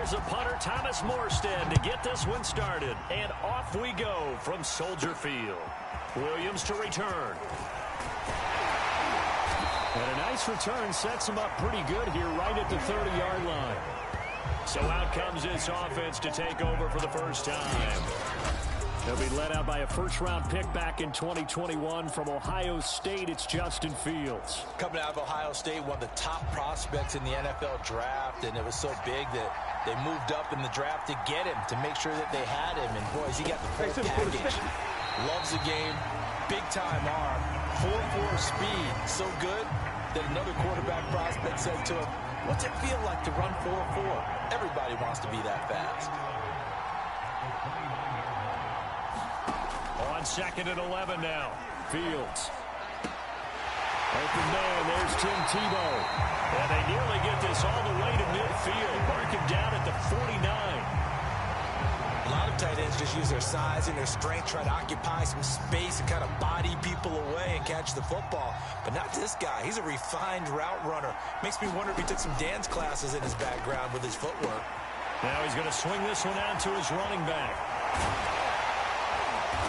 Here's a punter, Thomas Morstead, to get this one started. And off we go from Soldier Field. Williams to return. And a nice return sets him up pretty good here right at the 30-yard line. So out comes this offense to take over for the first time. They'll be led out by a first-round pick back in 2021 from Ohio State. It's Justin Fields. Coming out of Ohio State, one of the top prospects in the NFL draft, and it was so big that they moved up in the draft to get him, to make sure that they had him. And, boys, he got the full package. Loves the game, big-time arm, 4.4 speed, so good that another quarterback prospect said to him, "What's it feel like to run 4.4? Everybody wants to be that fast." On 2nd and 11 now. Fields. Open man, there's Tim Tebow. And they nearly get this all the way to midfield. Mark him down at the 49. A lot of tight ends just use their size and their strength, try to occupy some space and kind of body people away and catch the football. But not this guy. He's a refined route runner. Makes me wonder if he took some dance classes in his background with his footwork. Now he's going to swing this one out to his running back.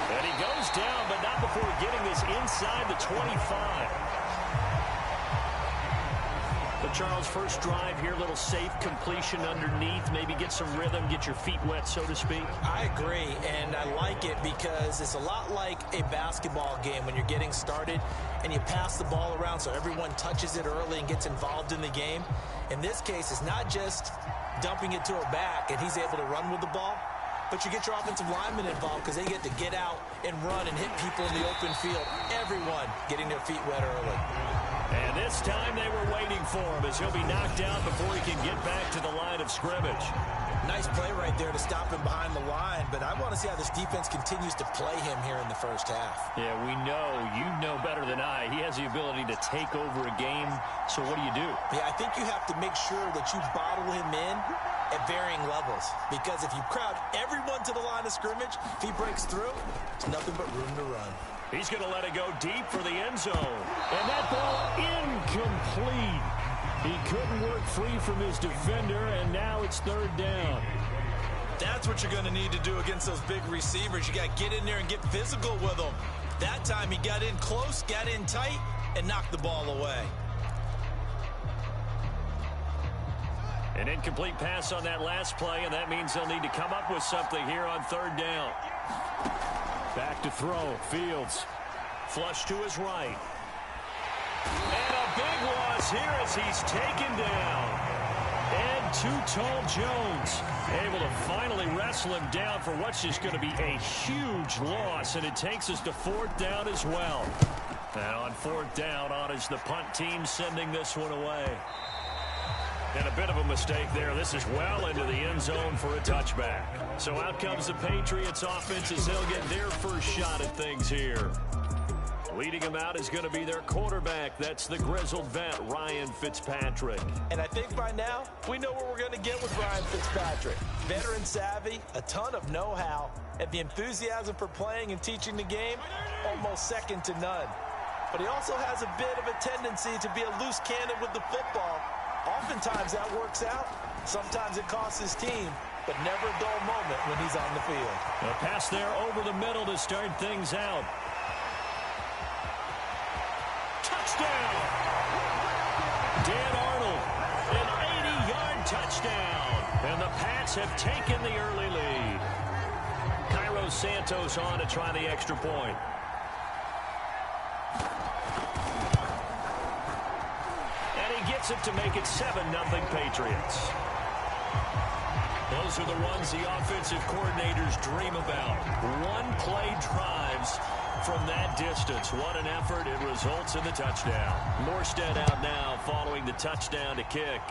And he goes down, but not before getting this inside the 25. But Charles, first drive here, little safe completion underneath, maybe get some rhythm, get your feet wet, so to speak. I agree, and I like it because it's a lot like a basketball game when you're getting started and you pass the ball around so everyone touches it early and gets involved in the game. In this case, it's not just dumping it to a back and he's able to run with the ball, but you get your offensive linemen involved because they get to get out and run and hit people in the open field. Everyone getting their feet wet early. And this time they were waiting for him as he'll be knocked down before he can get back to the line of scrimmage. Nice play right there to stop him behind the line, but I want to see how this defense continues to play him here in the first half. Yeah, we know. You know better than I. He has the ability to take over a game, so what do? Yeah, I think you have to make sure that you bottle him in at varying levels, because if you crowd everyone to the line of scrimmage, if he breaks through, it's nothing but room to run. He's going to let it go deep for the end zone. And that ball incomplete. He couldn't work free from his defender, and now it's 3rd down. That's what you're going to need to do against those big receivers. You got to get in there and get physical with them. That time he got in close, got in tight, and knocked the ball away. An incomplete pass on that last play, and that means they'll need to come up with something here on 3rd down. Back to throw. Fields. Flush to his right. And a big loss here as he's taken down. And too tall Jones able to finally wrestle him down for what's just going to be a huge loss. And it takes us to 4th down as well. And on 4th down, on is the punt team sending this one away. And a bit of a mistake there. This is well into the end zone for a touchback. So out comes the Patriots offense as they'll get their first shot at things here. Leading them out is going to be their quarterback. That's the grizzled vet, Ryan Fitzpatrick. And I think by now, we know what we're going to get with Ryan Fitzpatrick. Veteran savvy, a ton of know-how, and the enthusiasm for playing and teaching the game, almost second to none. But he also has a bit of a tendency to be a loose cannon with the football. Oftentimes that works out. Sometimes it costs his team, but never a dull moment when he's on the field. A pass there over the middle to start things out. Touchdown! Dan Arnold, an 80-yard touchdown. And the Pats have taken the early lead. Cairo Santos on to try the extra point. Gets it to make it 7-0 Patriots. Those are the runs the offensive coordinators dream about. One-play drives from that distance. What an effort. It results in the touchdown. Morstead out now following the touchdown to kick.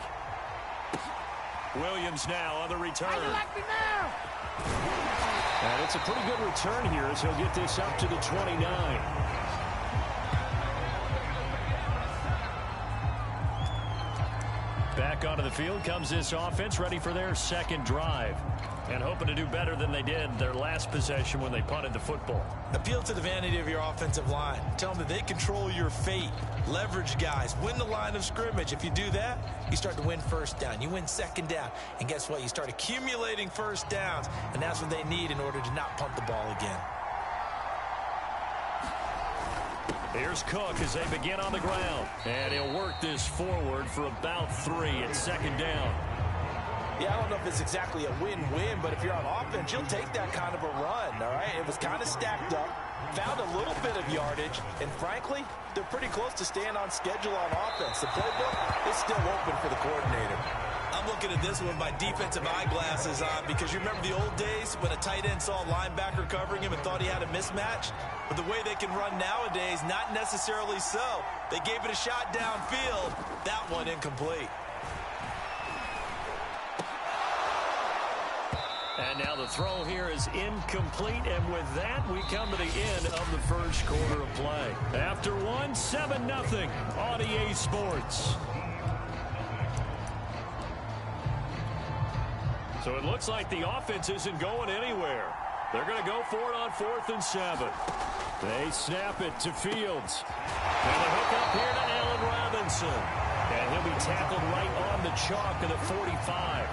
Williams now on the return. How you like me now? And it's a pretty good return here as he'll get this up to the 29. Back onto the field comes this offense, ready for their second drive. And hoping to do better than they did their last possession when they punted the football. Appeal to the vanity of your offensive line. Tell them that they control your fate. Leverage guys. Win the line of scrimmage. If you do that, you start to win first down. You win second down. And guess what? You start accumulating first downs. And that's what they need in order to not punt the ball again. Here's Cook as they begin on the ground. And he'll work this forward for about 3 at second down. Yeah, I don't know if it's exactly a win-win, but if you're on offense, you'll take that kind of a run, all right? It was kind of stacked up, found a little bit of yardage, and frankly, they're pretty close to staying on schedule on offense. The playbook is still open for the coordinator. I'm looking at this with my defensive eyeglasses on because you remember the old days when a tight end saw a linebacker covering him and thought he had a mismatch? But the way they can run nowadays, not necessarily so. They gave it a shot downfield. That one incomplete. And now the throw here is incomplete, and with that, we come to the end of the first quarter of play. After one, 7-0 on EA Sports. So it looks like the offense isn't going anywhere. They're going to go for it on 4th and 7. They snap it to Fields. And they hook up here to Allen Robinson. And he'll be tackled right on the chalk of the 45.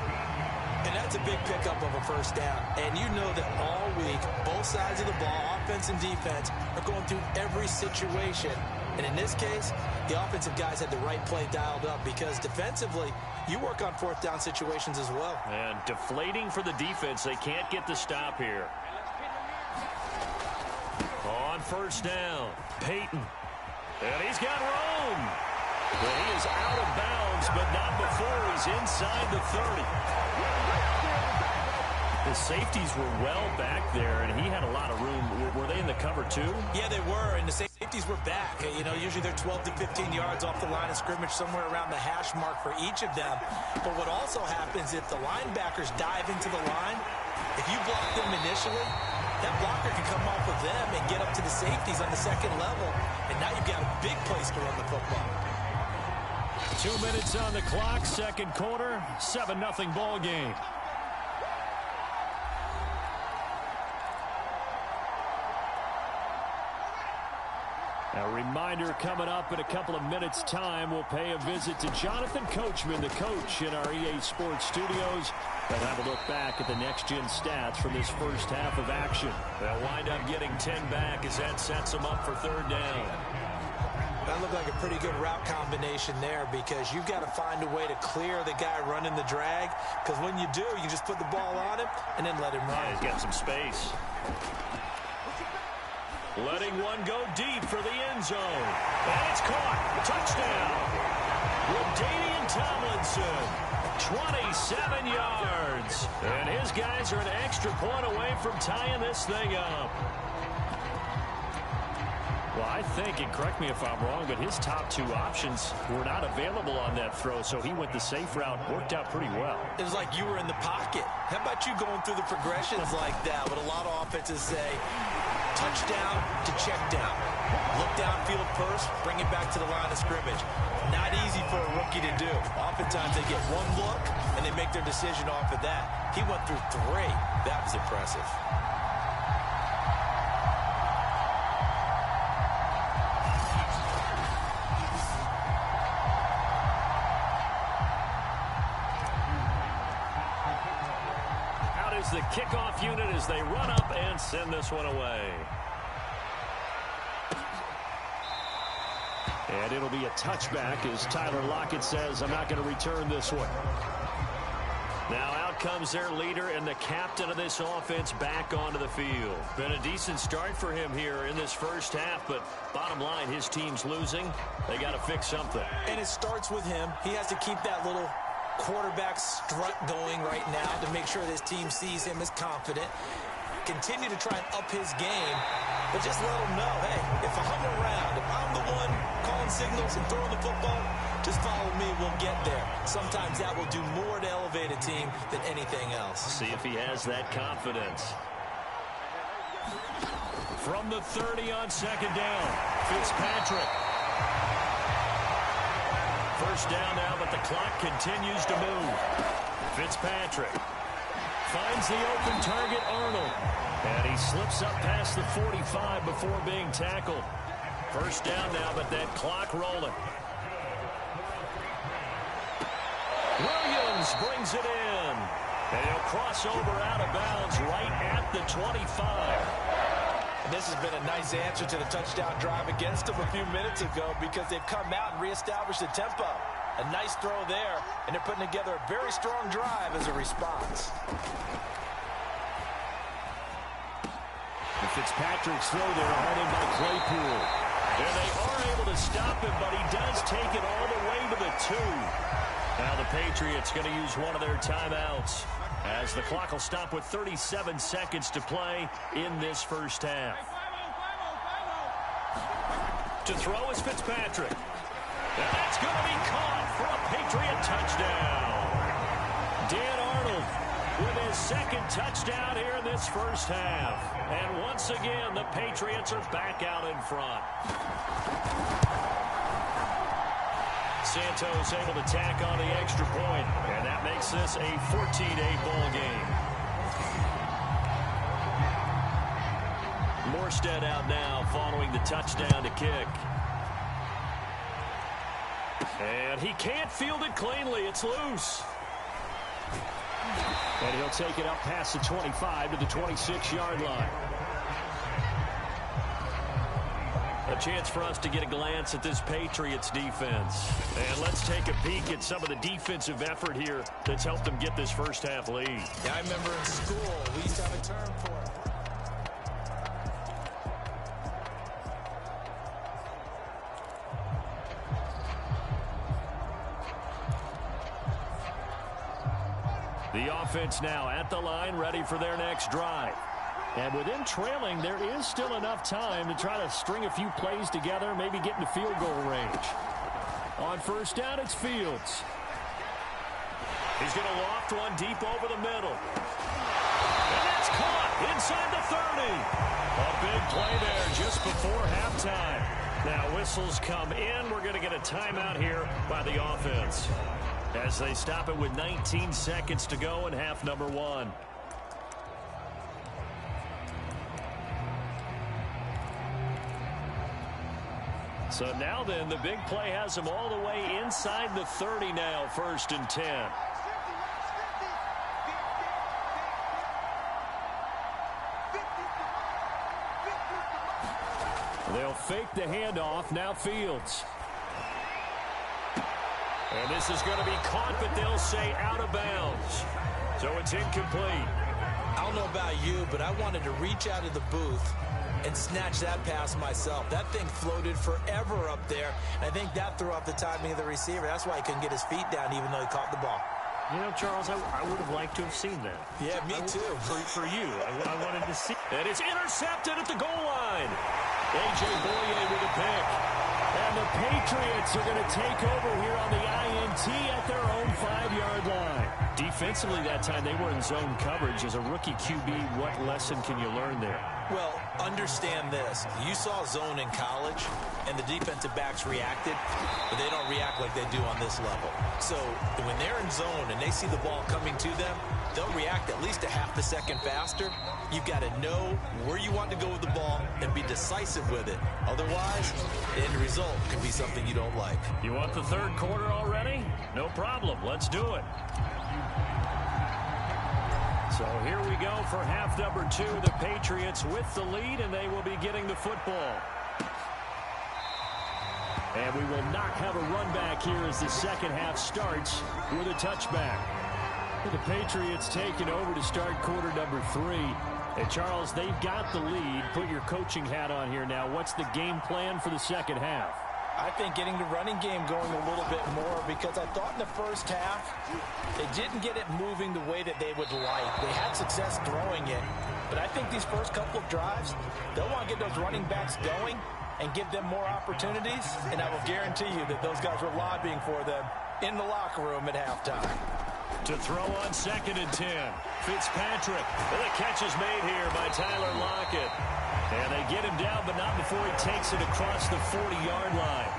And that's a big pickup of a first down. And you know that all week, both sides of the ball, offense and defense, are going through every situation. And in this case, the offensive guys had the right play dialed up because defensively, you work on 4th down situations as well. And deflating for the defense. They can't get the stop here. On 1st down, Peyton. And he's got room. But he is out of bounds, but not before he's inside the 30. The safeties were well back there, and he had a lot of room. Were they in the cover, too? Yeah, they were, and the safeties were back. You know, usually they're 12 to 15 yards off the line of scrimmage, somewhere around the hash mark for each of them. But what also happens if the linebackers dive into the line, if you block them initially, that blocker can come off of them and get up to the safeties on the second level, and now you've got a big place to run the football. 2 minutes on the clock, second quarter, 7-0 ball game. A reminder coming up in a couple of minutes' time, we'll pay a visit to Jonathan Coachman, the coach in our EA Sports studios. We'll have a look back at the next-gen stats from this first half of action. They'll wind up getting 10 back as that sets them up for 3rd down. That looked like a pretty good route combination there because you've got to find a way to clear the guy running the drag because when you do, you just put the ball on him and then let him run. Yeah, he's got some space. Letting one go deep for the end zone. And it's caught. Touchdown. LaDainian Tomlinson. 27 yards. And his guys are an extra point away from tying this thing up. Well, I think, and correct me if I'm wrong, but his top 2 options were not available on that throw, so he went the safe route. Worked out pretty well. It was like you were in the pocket. How about you going through the progressions like that? What a lot of offenses say, touchdown to check down. Look downfield first, bring it back to the line of scrimmage. Not easy for a rookie to do. Oftentimes they get one look, and they make their decision off of that. He went through 3. That was impressive. The kickoff unit as they run up and send this one away. And it'll be a touchback as Tyler Lockett says, I'm not going to return this one. Now out comes their leader and the captain of this offense back onto the field. Been a decent start for him here in this first half, but bottom line, his team's losing. They got to fix something. And it starts with him. He has to keep that little quarterback strut going right now to make sure this team sees him as confident. Continue to try and up his game, but just let him know, hey, if I'm around, if I'm the one calling signals and throwing the football, just follow me, we'll get there. Sometimes that will do more to elevate a team than anything else. See if he has that confidence. From the 30 on 2nd down, Fitzpatrick. First down now, but the clock continues to move. Fitzpatrick finds the open target, Arnold. And he slips up past the 45 before being tackled. First down now, but that clock rolling. Williams brings it in. And he'll cross over out of bounds right at the 25. And this has been a nice answer to the touchdown drive against them a few minutes ago because they've come out and reestablished the tempo. A nice throw there, and they're putting together a very strong drive as a response. And Fitzpatrick's throw there, hauled in by Claypool. And they are able to stop him, but he does take it all the way to the 2. Now the Patriots going to use one of their timeouts as the clock will stop with 37 seconds to play in this first half. To throw is Fitzpatrick. And that's going to be caught for a Patriot touchdown. Dan Arnold with his second touchdown here in this first half. And once again, the Patriots are back out in front. Santos able to tack on the extra point, and that makes this a 14-8 ball game. Morstead out now following the touchdown to kick. And he can't field it cleanly. It's loose. And he'll take it up past the 25 to the 26-yard line. A chance for us to get a glance at this Patriots defense. And let's take a peek at some of the defensive effort here that's helped them get this first half lead. Yeah, I remember in school, we used to have a term for it. The offense now at the line, ready for their next drive. And with them trailing, there is still enough time to try to string a few plays together, maybe get into field goal range. On first down, it's Fields. He's going to loft one deep over the middle. And that's caught inside the 30. A big play there just before halftime. Now whistles come in. We're going to get a timeout here by the offense as they stop it with 19 seconds to go in half number 1. So now then, the big play has them all the way inside the 30 now, 1st and 10. They'll fake the handoff, now Fields. And this is going to be caught, but they'll say out of bounds. So it's incomplete. I don't know about you, but I wanted to reach out of the booth and snatch that pass myself. That thing floated forever up there. And I think that threw off the timing of the receiver. That's why he couldn't get his feet down even though he caught the ball. You know, Charles, I would have liked to have seen that. Yeah, me too. For you, I wanted to see. And it's intercepted at the goal line. A.J. Boye with a pick. And the Patriots are going to take over here on the INT at their own 5-yard line. Defensively that time, they were in zone coverage. As a rookie QB, what lesson can you learn there? Well, understand this. You saw zone in college, and the defensive backs reacted, but they don't react like they do on this level. So when they're in zone and they see the ball coming to them, they'll react at least a half a second faster. You've got to know where you want to go with the ball and be decisive with it. Otherwise, the end result could be something you don't like. You want the third quarter already? No problem. Let's do it. So here we go for half number 2. The Patriots with the lead, and they will be getting the football. And we will not have a run back here as the second half starts with a touchback. The Patriots taking over to start quarter number 3. And Charles, they've got the lead. Put your coaching hat on here now. What's the game plan for the second half? I think getting the running game going a little bit more, because I thought in the first half they didn't get it moving the way that they would like. They had success throwing it, but I think these first couple of drives, they'll want to get those running backs going and give them more opportunities, and I will guarantee you that those guys were lobbying for them in the locker room at halftime. To throw on 2nd and 10. Fitzpatrick. And the catch is made here by Tyler Lockett. And they get him down, but not before he takes it across the 40-yard line.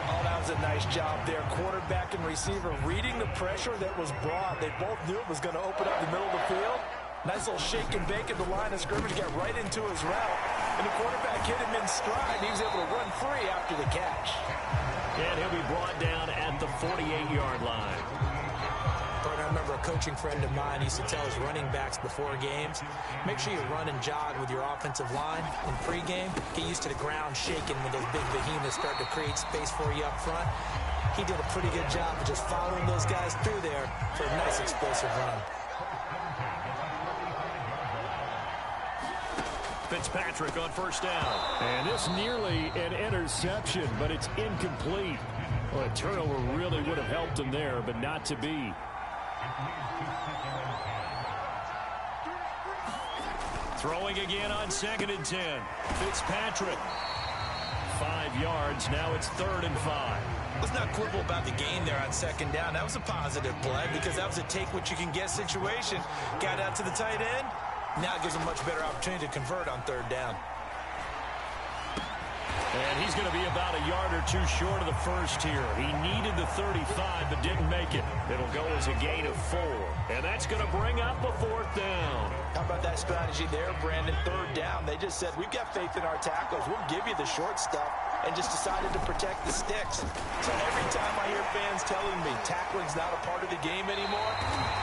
Oh, that does a nice job there. Quarterback and receiver reading the pressure that was brought. They both knew it was going to open up the middle of the field. Nice little shake and bake at the line of scrimmage, got right into his route. And the quarterback hit him in stride. He was able to run free after the catch. And he'll be brought down at the 48-yard line. I remember a coaching friend of mine used to tell his running backs before games, make sure you run and jog with your offensive line in pregame. Get used to the ground shaking when those big behemoths start to create space for you up front. He did a pretty good job of just following those guys through there for a nice explosive run. Fitzpatrick on first down. And this nearly an interception, but it's incomplete. Well, a turnover really would have helped him there, but not to be. Throwing again on 2nd and 10. Fitzpatrick. 5 yards. Now it's 3rd and 5. Let's not quibble about the gain there on 2nd down. That was a positive play because that was a take-what-you-can-get situation. Got out to the tight end. Now it gives him much better opportunity to convert on 3rd down. And he's going to be about a yard or two short of the first here. He needed the 35, but didn't make it. It'll go as a gain of 4. And that's going to bring up a 4th down. How about that strategy there, Brandon? 3rd down. They just said, we've got faith in our tackles. We'll give you the short stuff, and just decided to protect the sticks. So every time I hear fans telling me tackling's not a part of the game anymore,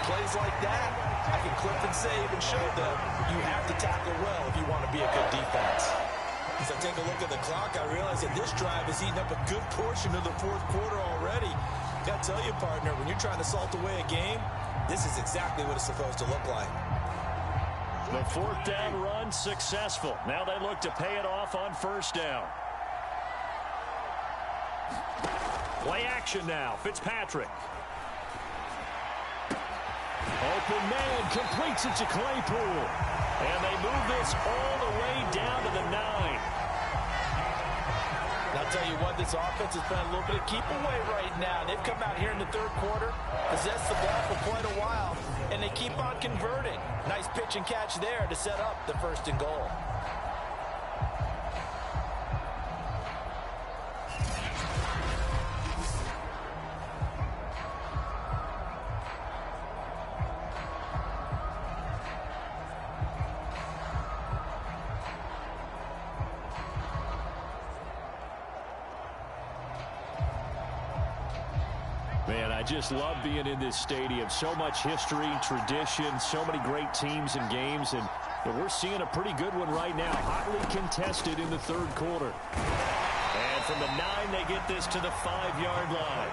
plays like that, I can clip and save and show them you have to tackle well if you want to be a good defense. As I take a look at the clock, I realize that this drive has eaten up a good portion of the 4th quarter already. Got to tell you, partner, when you're trying to salt away a game, this is exactly what it's supposed to look like. The 4th down run successful. Now they look to pay it off on 1st down. Play action now. Fitzpatrick. Open man completes it to Claypool. And they move this all the way down to the 9. I'll tell you what, this offense has been a little bit of keep away right now. They've come out here in the 3rd quarter, possessed the ball for quite a while, and they keep on converting. Nice pitch and catch there to set up the 1st and goal. Man, I just love being in this stadium. So much history, tradition, so many great teams and games, and we're seeing a pretty good one right now. Hotly contested in the 3rd quarter. And from the 9, they get this to the 5-yard line.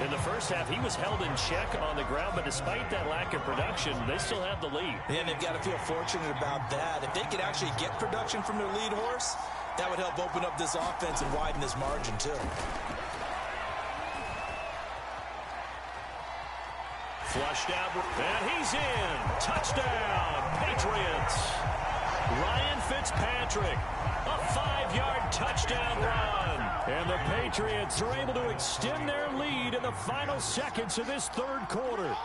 In the first half, he was held in check on the ground, but despite that lack of production, they still have the lead. Yeah, they've got to feel fortunate about that. If they could actually get production from their lead horse, that would help open up this offense and widen this margin, too. Flushed out, and he's in. Touchdown, Patriots. Ryan Fitzpatrick, a 5-yard touchdown run. And the Patriots are able to extend their lead in the final seconds of this 3rd quarter.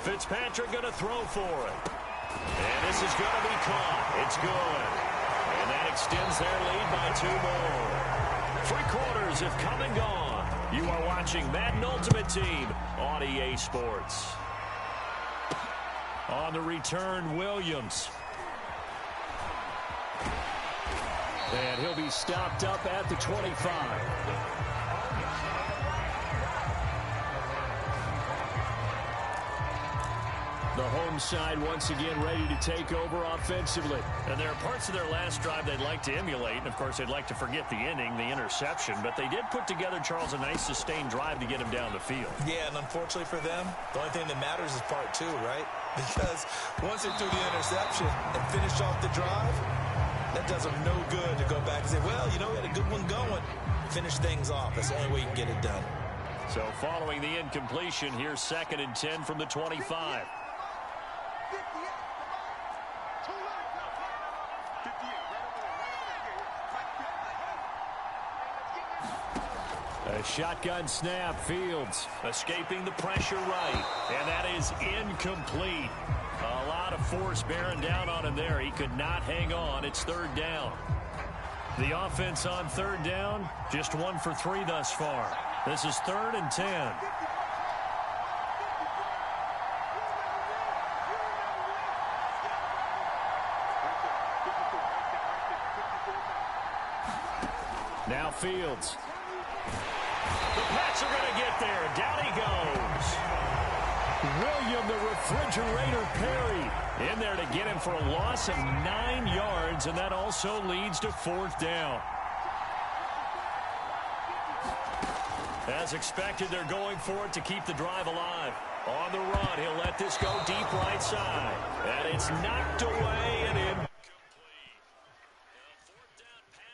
Fitzpatrick going to throw for it. And this is going to be caught. It's good. And that extends their lead by 2 more. 3 quarters have come and gone. You are watching Madden Ultimate Team on EA Sports. On the return, Williams. And he'll be stopped up at the 25. The home side once again ready to take over offensively. And there are parts of their last drive they'd like to emulate. And, of course, they'd like to forget the inning, the interception. But they did put together, Charles, a nice sustained drive to get him down the field. Yeah, and unfortunately for them, the only thing that matters is part 2, right? Because once they threw the interception and finished off the drive, that does them no good to go back and say, well, you know, we had a good one going. Finish things off. That's the only way you can get it done. So following the incompletion, here's 2nd and 10 from the 25. A shotgun snap, Fields. Escaping the pressure right. And that is incomplete. A lot of force bearing down on him there. He could not hang on. It's 3rd down. The offense on third down, just 1 for 3 thus far. This is 3rd and 10. Now Fields. The Pats are going to get there. Down he goes. William the Refrigerator Perry in there to get him for a loss of 9 yards, and that also leads to 4th down. As expected, they're going for it to keep the drive alive. On the run, he'll let this go deep right side. And it's knocked away and in.